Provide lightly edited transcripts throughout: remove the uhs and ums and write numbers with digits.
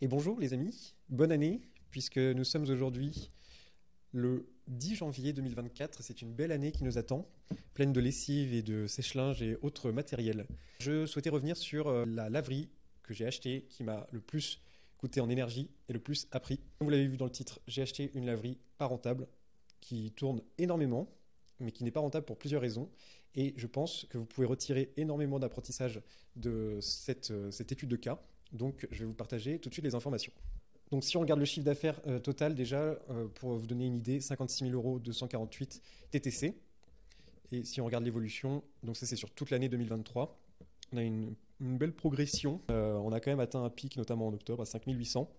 Et bonjour les amis, bonne année, puisque nous sommes aujourd'hui le 10 janvier 2024. C'est une belle année qui nous attend, pleine de lessive et de sèche-linge et autres matériels. Je souhaitais revenir sur la laverie que j'ai achetée, qui m'a le plus coûté en énergie et le plus appris. Comme vous l'avez vu dans le titre, j'ai acheté une laverie pas rentable, qui tourne énormément, mais qui n'est pas rentable pour plusieurs raisons. Et je pense que vous pouvez retirer énormément d'apprentissage de cette étude de cas. Donc, je vais vous partager tout de suite les informations. Donc, si on regarde le chiffre d'affaires total, déjà, pour vous donner une idée, 56 000 euros, 248 TTC. Et si on regarde l'évolution, donc ça, c'est sur toute l'année 2023. On a une belle progression. On a quand même atteint un pic, notamment en octobre, à 5 800.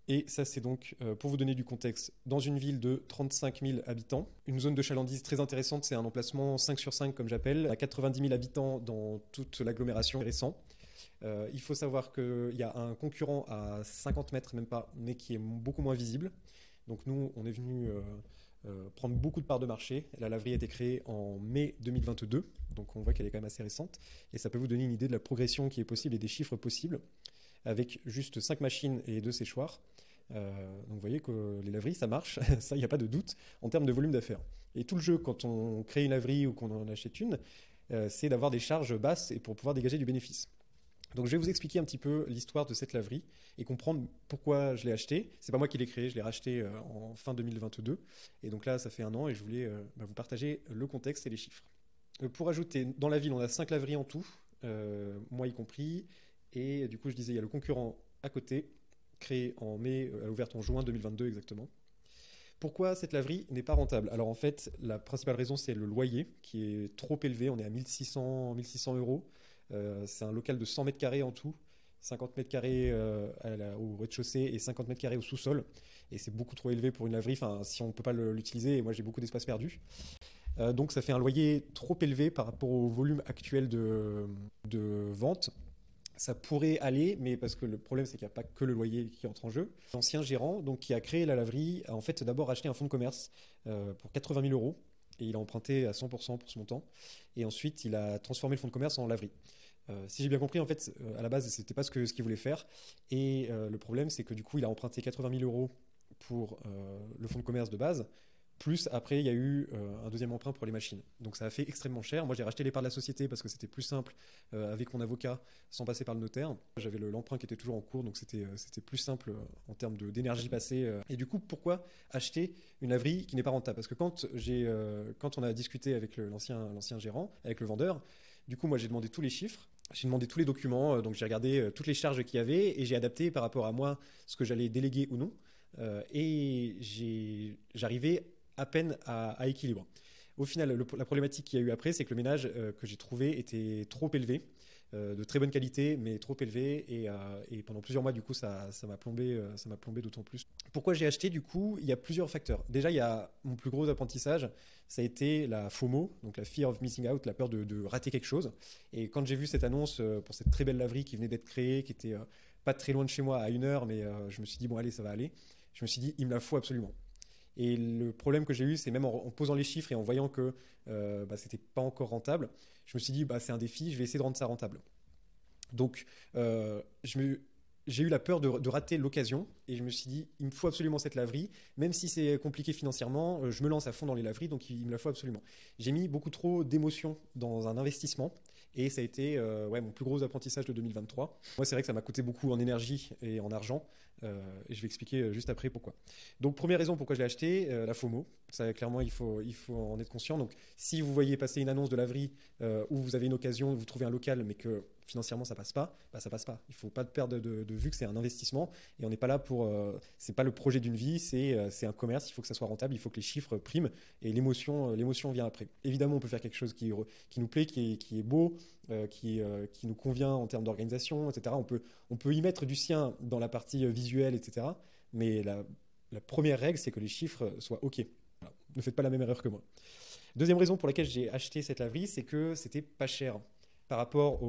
Et ça, c'est donc, pour vous donner du contexte, dans une ville de 35 000 habitants. Une zone de chalandise très intéressante, c'est un emplacement 5 sur 5, comme j'appelle, à 90 000 habitants dans toute l'agglomération récente. Il faut savoir qu'il y a un concurrent à 50 mètres, même pas, mais qui est beaucoup moins visible. Donc nous, on est venu prendre beaucoup de parts de marché. La laverie a été créée en mai 2022, donc on voit qu'elle est quand même assez récente. Et ça peut vous donner une idée de la progression qui est possible et des chiffres possibles, avec juste 5 machines et 2 séchoirs. Donc vous voyez que les laveries, ça marche, ça, il n'y a pas de doute, en termes de volume d'affaires. Et tout le jeu, quand on crée une laverie ou qu'on en achète une, c'est d'avoir des charges basses et pour pouvoir dégager du bénéfice. Donc je vais vous expliquer un petit peu l'histoire de cette laverie et comprendre pourquoi je l'ai achetée. C'est pas moi qui l'ai créée, je l'ai rachetée en fin 2022. Et donc là, ça fait un an et je voulais vous partager le contexte et les chiffres. Pour ajouter, dans la ville, on a 5 laveries en tout, moi y compris. Et du coup, je disais, il y a le concurrent à côté, créé en mai, elle a ouvert en juin 2022 exactement. Pourquoi cette laverie n'est pas rentable? Alors en fait, la principale raison, c'est le loyer qui est trop élevé. On est à 1600 euros. C'est un local de 100 mètres carrés en tout, 50 mètres carrés au rez-de-chaussée et 50 mètres carrés au sous-sol. Et c'est beaucoup trop élevé pour une laverie, enfin, si on ne peut pas l'utiliser, et moi j'ai beaucoup d'espace perdu. Donc ça fait un loyer trop élevé par rapport au volume actuel de vente. Ça pourrait aller, mais parce que le problème, c'est qu'il n'y a pas que le loyer qui entre en jeu. L'ancien gérant, donc, qui a créé la laverie, a en fait d'abord acheté un fonds de commerce pour 80 000 euros. Et il a emprunté à 100% pour ce montant. Et ensuite, il a transformé le fonds de commerce en laverie. Si j'ai bien compris, en fait, à la base, c'était pas ce qu'il voulait faire. Et le problème, c'est que du coup, il a emprunté 80 000 euros pour le fonds de commerce de base. Plus après, il y a eu un deuxième emprunt pour les machines. Donc ça a fait extrêmement cher. Moi, j'ai racheté les parts de la société parce que c'était plus simple avec mon avocat sans passer par le notaire. J'avais l'emprunt qui était toujours en cours, donc c'était plus simple en termes d'énergie passée. Et du coup, pourquoi acheter une laverie qui n'est pas rentable? Parce que quand on a discuté avec l'ancien gérant, avec le vendeur, du coup, moi, j'ai demandé tous les chiffres. J'ai demandé tous les documents, donc j'ai regardé toutes les charges qu'il y avait et j'ai adapté par rapport à moi ce que j'allais déléguer ou non. Et j'arrivais à peine à équilibre. Au final, la problématique qu'il y a eu après, c'est que le ménage que j'ai trouvé était trop élevé, de très bonne qualité, mais trop élevé. Et pendant plusieurs mois, du coup, ça m'a plombé d'autant plus. Pourquoi j'ai acheté? Du coup, il y a plusieurs facteurs. Déjà, il y a mon plus gros apprentissage, ça a été la FOMO, donc la fear of missing out, la peur de rater quelque chose. Et quand j'ai vu cette annonce pour cette très belle laverie qui venait d'être créée, qui était pas très loin de chez moi, à 1 heure, mais je me suis dit, bon, allez, ça va aller. Je me suis dit, il me la faut absolument. Et le problème que j'ai eu, c'est même en posant les chiffres et en voyant que c'était pas encore rentable, je me suis dit, c'est un défi, je vais essayer de rendre ça rentable. Donc, j'ai eu la peur de rater l'occasion et je me suis dit, il me faut absolument cette laverie, même si c'est compliqué financièrement, je me lance à fond dans les laveries, donc il me la faut absolument. J'ai mis beaucoup trop d'émotions dans un investissement et ça a été mon plus gros apprentissage de 2023. Moi, c'est vrai que ça m'a coûté beaucoup en énergie et en argent et je vais expliquer juste après pourquoi. Donc, première raison pourquoi je l'ai acheté, la FOMO. Ça, clairement, il faut en être conscient. Donc, si vous voyez passer une annonce de laverie où vous avez une occasion, vous trouvez un local, mais que financièrement ça passe pas, ça passe pas. Il faut pas perdre de vue que c'est un investissement et on n'est pas là pour. C'est pas le projet d'une vie, c'est un commerce. Il faut que ça soit rentable, il faut que les chiffres priment et l'émotion vient après. Évidemment, on peut faire quelque chose qui nous plaît, qui est beau, qui nous convient en termes d'organisation, etc. On peut y mettre du sien dans la partie visuelle, etc. Mais la première règle, c'est que les chiffres soient OK. Voilà. Ne faites pas la même erreur que moi. Deuxième raison pour laquelle j'ai acheté cette laverie, c'est que c'était pas cher par rapport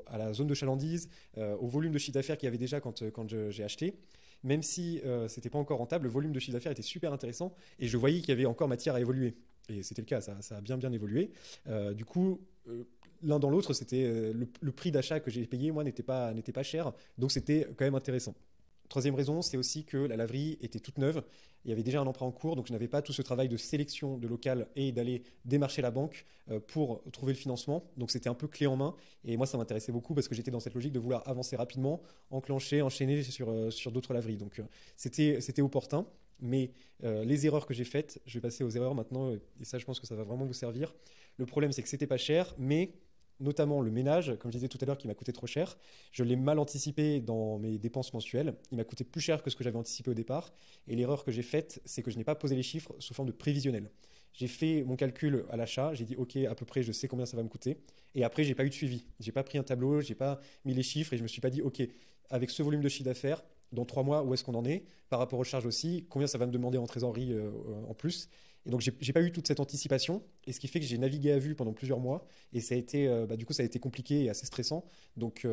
à la zone de chalandise, au volume de chiffre d'affaires qu'il y avait déjà quand j'ai acheté. Même si c'était pas encore rentable, le volume de chiffre d'affaires était super intéressant et je voyais qu'il y avait encore matière à évoluer. Et c'était le cas, ça a bien évolué. Du coup, l'un dans l'autre, c'était le prix d'achat que j'ai payé, moi, n'était pas cher, donc c'était quand même intéressant. Troisième raison, c'est aussi que la laverie était toute neuve. Il y avait déjà un emprunt en cours, donc je n'avais pas tout ce travail de sélection de local et d'aller démarcher la banque pour trouver le financement. Donc c'était un peu clé en main. Et moi, ça m'intéressait beaucoup parce que j'étais dans cette logique de vouloir avancer rapidement, enclencher, enchaîner sur d'autres laveries. Donc c'était opportun. Mais les erreurs que j'ai faites, je vais passer aux erreurs maintenant, et ça, je pense que ça va vraiment vous servir. Le problème, c'est que c'était pas cher, mais notamment le ménage, comme je disais tout à l'heure, qui m'a coûté trop cher. Je l'ai mal anticipé dans mes dépenses mensuelles. Il m'a coûté plus cher que ce que j'avais anticipé au départ. Et l'erreur que j'ai faite, c'est que je n'ai pas posé les chiffres sous forme de prévisionnel. J'ai fait mon calcul à l'achat, j'ai dit ok, à peu près, je sais combien ça va me coûter. Et après, j'ai pas eu de suivi. J'ai pas pris un tableau, j'ai pas mis les chiffres et je me suis pas dit ok, avec ce volume de chiffre d'affaires, dans 3 mois, où est-ce qu'on en est, par rapport aux charges aussi, combien ça va me demander en trésorerie en plus. Et donc, j'ai pas eu toute cette anticipation, et ce qui fait que j'ai navigué à vue pendant plusieurs mois, et ça a été, du coup, ça a été compliqué et assez stressant. Donc,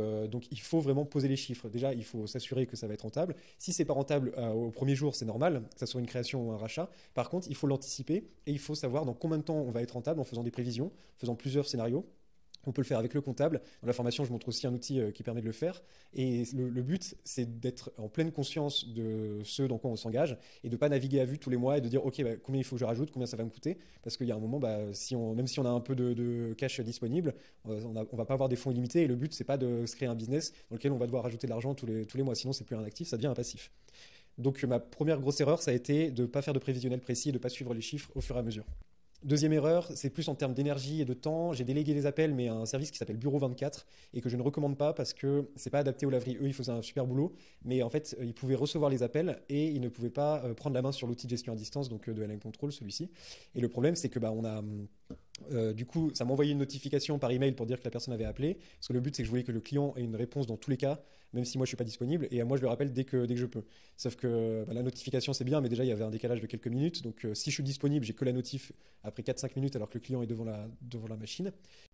il faut vraiment poser les chiffres. Déjà, il faut s'assurer que ça va être rentable. Si c'est pas rentable au premier jour, c'est normal, que ça soit une création ou un rachat. Par contre, il faut l'anticiper, et il faut savoir dans combien de temps on va être rentable en faisant des prévisions, en faisant plusieurs scénarios. On peut le faire avec le comptable. Dans la formation, je montre aussi un outil qui permet de le faire. Et le but, c'est d'être en pleine conscience de ce dans quoi on s'engage et de ne pas naviguer à vue tous les mois et de dire ok, bah, combien il faut que je rajoute, combien ça va me coûter. Parce qu'il y a un moment, bah, même si on a un peu de cash disponible, on ne va pas avoir des fonds illimités. Et le but, c'est pas de se créer un business dans lequel on va devoir rajouter de l'argent tous les mois. Sinon, c'est plus un actif, ça devient un passif. Donc ma première grosse erreur, ça a été de ne pas faire de prévisionnel précis et de ne pas suivre les chiffres au fur et à mesure. Deuxième erreur, c'est plus en termes d'énergie et de temps. J'ai délégué les appels, mais à un service qui s'appelle Bureau 24 et que je ne recommande pas parce que c'est pas adapté aux laveries. Eux, ils faisaient un super boulot, mais en fait, ils pouvaient recevoir les appels et ils ne pouvaient pas prendre la main sur l'outil de gestion à distance, donc de LM Control, celui-ci. Et le problème, c'est que on a du coup, ça m'envoyait une notification par email pour dire que la personne avait appelé. Parce que le but, c'est que je voulais que le client ait une réponse dans tous les cas, même si moi je suis pas disponible. Et moi, je le rappelle dès que je peux. Sauf que la notification, c'est bien, mais déjà, il y avait un décalage de quelques minutes. Donc, si je suis disponible, j'ai que la notif après 4-5 minutes alors que le client est devant la machine.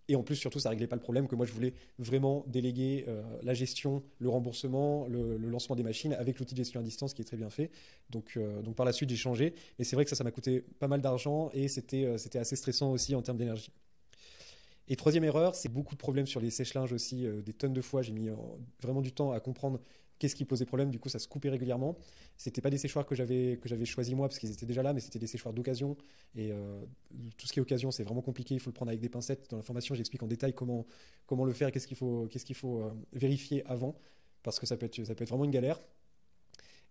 Et en plus, surtout, ça réglait pas le problème que moi, je voulais vraiment déléguer la gestion, le remboursement, le lancement des machines avec l'outil de gestion à distance qui est très bien fait. Donc par la suite, j'ai changé. Mais c'est vrai que ça m'a coûté pas mal d'argent et c'était assez stressant aussi en termes d'énergie. Et troisième erreur, c'est beaucoup de problèmes sur les sèche-linges aussi, des tonnes de fois. J'ai mis vraiment du temps à comprendre qu'est-ce qui posait problème. Du coup, ça se coupait régulièrement. C'était pas des séchoirs que j'avais choisi moi parce qu'ils étaient déjà là, mais c'était des séchoirs d'occasion. Et tout ce qui est occasion, c'est vraiment compliqué. Il faut le prendre avec des pincettes. Dans la formation, j'explique en détail comment le faire et qu'est-ce qu'il faut vérifier avant, parce que ça peut être vraiment une galère.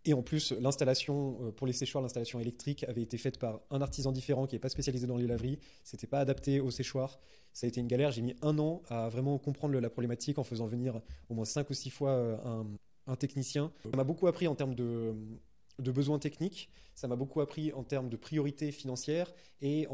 Et en plus, l'installation pour les séchoirs, l'installation électrique avait été faite par un artisan différent qui n'est pas spécialisé dans les laveries. C'était pas adapté aux séchoirs. Ça a été une galère. J'ai mis 1 an à vraiment comprendre la problématique en faisant venir au moins 5 ou 6 fois un technicien. Ça m'a beaucoup appris en termes de besoins techniques. Ça m'a beaucoup appris en termes de priorités financières et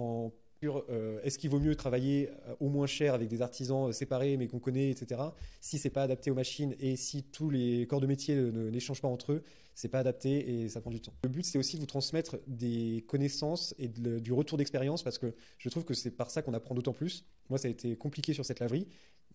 est-ce qu'il vaut mieux travailler au moins cher avec des artisans séparés mais qu'on connaît, etc. Si c'est pas adapté aux machines et si tous les corps de métier n'échangent pas entre eux, c'est pas adapté et ça prend du temps. Le but, c'est aussi de vous transmettre des connaissances et du retour d'expérience parce que je trouve que c'est par ça qu'on apprend d'autant plus. Moi, ça a été compliqué sur cette laverie,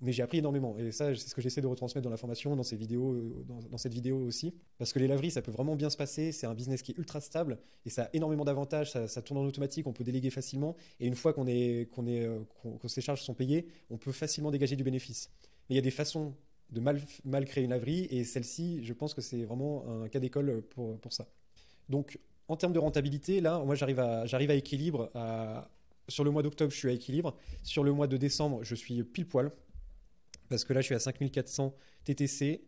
mais j'ai appris énormément. Et ça, c'est ce que j'essaie de retransmettre dans la formation, dans ces vidéos, dans cette vidéo aussi. Parce que les laveries, ça peut vraiment bien se passer. C'est un business qui est ultra stable et ça a énormément d'avantages. Ça tourne en automatique, on peut déléguer facilement. Et une fois que ces charges sont payées, on peut facilement dégager du bénéfice. Mais il y a des façons de mal créer une laverie et celle-ci, je pense que c'est vraiment un cas d'école pour ça. Donc, en termes de rentabilité, là, moi, j'arrive à équilibre. Sur le mois d'octobre, je suis à équilibre. Sur le mois de décembre, je suis pile poil. Parce que là, je suis à 5400 TTC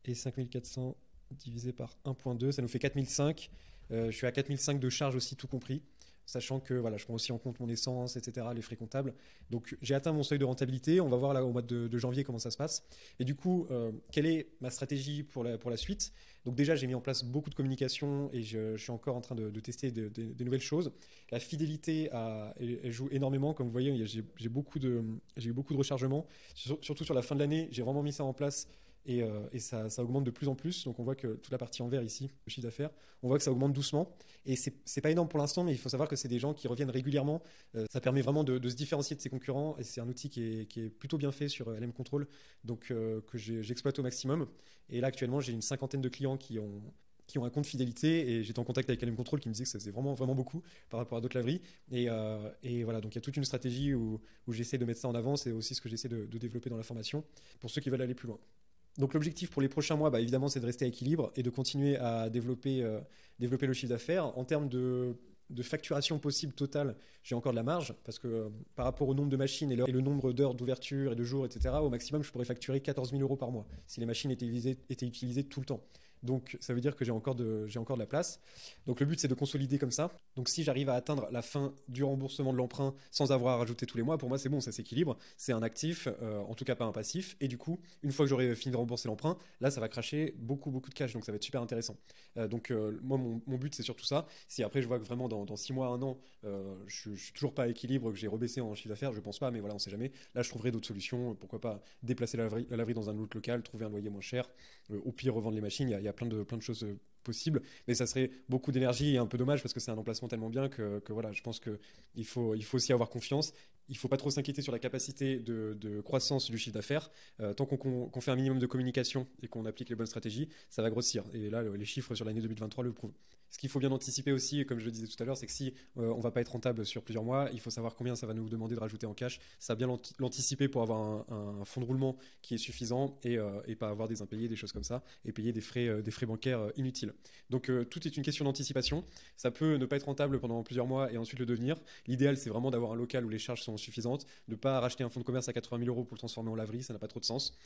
et 5400 divisé par 1.2, ça nous fait 4005. Je suis à 4005 de charges aussi, tout compris. Sachant que voilà, je prends aussi en compte mon essence, etc., les frais comptables. Donc j'ai atteint mon seuil de rentabilité. On va voir là au mois de janvier comment ça se passe. Et du coup, quelle est ma stratégie pour la suite? Donc déjà, j'ai mis en place beaucoup de communication et je suis encore en train de tester des nouvelles choses. La fidélité, elle joue énormément. Comme vous voyez, j'ai eu beaucoup de rechargements. Surtout sur la fin de l'année, j'ai vraiment mis ça en place. Et ça augmente de plus en plus. Donc on voit que toute la partie en vert ici, le chiffre d'affaires, on voit que ça augmente doucement. Et c'est pas énorme pour l'instant, mais il faut savoir que c'est des gens qui reviennent régulièrement. Ça permet vraiment de se différencier de ses concurrents. Et c'est un outil qui est plutôt bien fait sur LM Control, donc que j'exploite au maximum. Et là actuellement, j'ai une 50aine de clients qui ont un compte fidélité et j'étais en contact avec LM Control qui me disait que ça faisait vraiment, vraiment beaucoup par rapport à d'autres laveries. Et voilà, donc il y a toute une stratégie où j'essaie de mettre ça en avant. C'est aussi ce que j'essaie de développer dans la formation pour ceux qui veulent aller plus loin. Donc l'objectif pour les prochains mois, évidemment, c'est de rester à équilibre et de continuer à développer le chiffre d'affaires. En termes de facturation possible totale, j'ai encore de la marge parce que par rapport au nombre de machines et le nombre d'heures d'ouverture et de jours, etc., au maximum, je pourrais facturer 14 000 euros par mois si les machines étaient utilisées tout le temps. Donc ça veut dire que j'ai encore de la place. Donc le but c'est de consolider comme ça. Donc si j'arrive à atteindre la fin du remboursement de l'emprunt sans avoir à rajouter tous les mois, pour moi c'est bon, ça s'équilibre. C'est un actif, en tout cas pas un passif. Et du coup, une fois que j'aurai fini de rembourser l'emprunt, là ça va cracher beaucoup beaucoup de cash. Donc ça va être super intéressant. Moi mon but c'est surtout ça. Si après je vois que vraiment dans 6 mois, un an, je suis toujours pas à équilibre, que j'ai rebaissé en chiffre d'affaires, je pense pas, mais voilà, on sait jamais. Là je trouverai d'autres solutions. Pourquoi pas déplacer la laverie dans un autre local, trouver un loyer moins cher, au pire revendre les machines. Il y a plein de choses possibles, mais ça serait beaucoup d'énergie et un peu dommage parce que c'est un emplacement tellement bien que voilà, je pense qu'il faut aussi avoir confiance. Il ne faut pas trop s'inquiéter sur la capacité de croissance du chiffre d'affaires. Tant qu'on fait un minimum de communication et qu'on applique les bonnes stratégies, ça va grossir. Et là, les chiffres sur l'année 2023 le prouvent. Ce qu'il faut bien anticiper aussi, comme je le disais tout à l'heure, c'est que si on ne va pas être rentable sur plusieurs mois, il faut savoir combien ça va nous demander de rajouter en cash. Ça va bien l'anticiper pour avoir un fonds de roulement qui est suffisant et pas avoir des impayés, des choses comme ça, et payer des frais bancaires inutiles. Donc tout est une question d'anticipation. Ça peut ne pas être rentable pendant plusieurs mois et ensuite le devenir. L'idéal, c'est vraiment d'avoir un local où les charges sont suffisantes, de ne pas racheter un fonds de commerce à 80 000 euros pour le transformer en laverie, ça n'a pas trop de sens.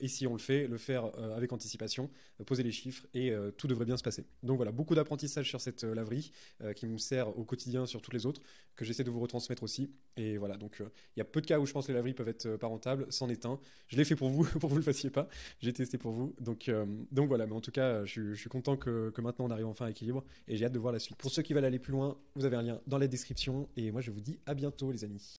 Et si on le faire avec anticipation, poser les chiffres et tout devrait bien se passer. Donc voilà, beaucoup d'apprentissage sur cette laverie qui me sert au quotidien sur toutes les autres, que j'essaie de vous retransmettre aussi. Et voilà, donc il y a peu de cas où je pense que les laveries peuvent être pas rentables, c'en est un. Je l'ai fait pour vous, pour que vous ne le fassiez pas. J'ai testé pour vous. Donc voilà, mais en tout cas, je suis content que maintenant on arrive enfin à équilibre et j'ai hâte de voir la suite. Pour ceux qui veulent aller plus loin, vous avez un lien dans la description et moi je vous dis à bientôt les amis.